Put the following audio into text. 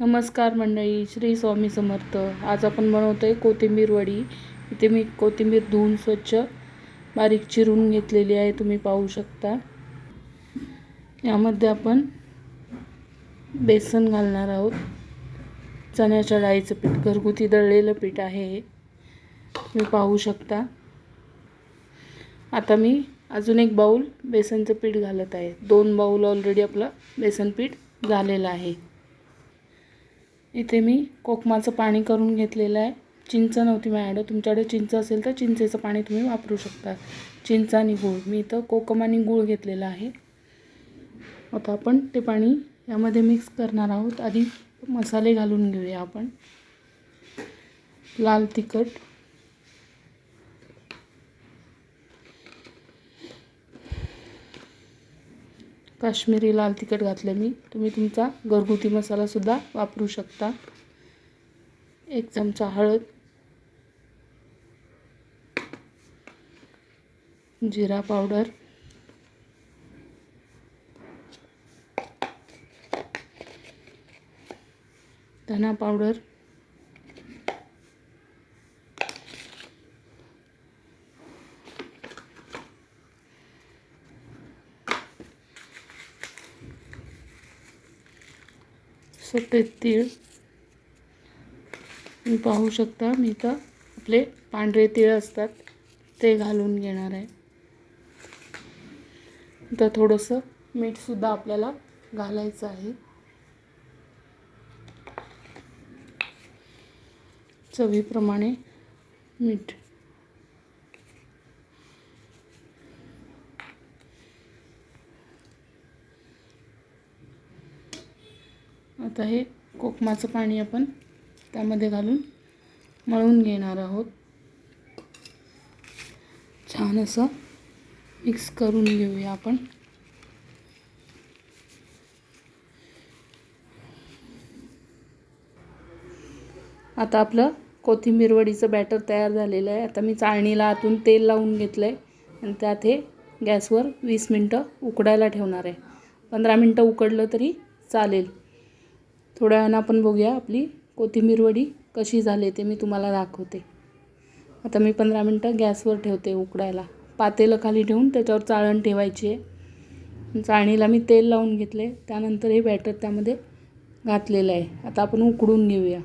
नमस्कार मंडळी, श्री स्वामी समर्थ। आज आपण बनवतोय कोथिंबीर वडी। इथे मी कोथिंबीर धुवून स्वच्छ बारीक चिरून घेतलेली आहे, तुम्ही पाहू शकता। यामध्ये आपण बेसन घालणार आहोत। चण्याच्या डाळीचं पीठ, घरगुती दळलेलं पीठ आहे हे, तुम्ही पाहू शकता। आता मी अजून एक बाउल बेसनचं पीठ घालत आहे। 2 बाउल ऑलरेडी आपलं बेसन पीठ झालेलं आहे। इथे मी कोकमाचं पाणी करून घेतलेलं आहे। चिंच नव्हती माझ्याकडे, तुमच्याकडे चिंच असेल तर चिंचेचं पाणी तुम्ही वापरू शकता। चिंच आणि गूळ, मी इथं कोकम आणि गूळ घेतलेला आहे। आता आपण ते पाणी यामध्ये मिक्स करणार आहोत। आधी मसाले घालून घेऊया आपण। लाल तिखट, काश्मीरी लाल तिखट घातले मी, तुम्ही तुमचा घरगुती मसाला सुद्धा वापरू शकता। 1 चमचा हळद, जीरा पावडर, धना पावडर, सफेद तीळ, तुम्ही पाहू शकता। मी इथं आपले पांढरे तीळ असतात ते घालून घेणार आहे। तर थोडंसं मीठ सुद्धा आपल्याला घालायचं आहे, चवीप्रमाणे मीठ। आता हे कोकमाचं पाणी आपण त्यामध्ये घालून मळून घेणार आहोत। छान असं मिक्स करून घेऊया आपण। आता आपलं कोथिंबीर वडीचं बॅटर तयार झालेलं आहे। आता मी चाळणीला आतून तेल लावून घेतलं आहे आणि त्यात हे गॅसवर 20 मिनटं उकडायला ठेवणार आहे। 15 मिनटं उकडलं तरी चालेल। थोड्या वेळानं आपण बघूया आपली कोथिंबीर वडी कशी झाली ते मी तुम्हाला दाखवते। आता मी 15 मिनटं गॅसवर ठेवते उकडायला। पातेलं खाली ठेवून त्याच्यावर चाळण ठेवायची आहे। चाळणीला मी तेल लावून घेतले, त्यानंतर हे बॅटर त्यामध्ये घातलेलं आहे। आता आपण उकडून घेऊया।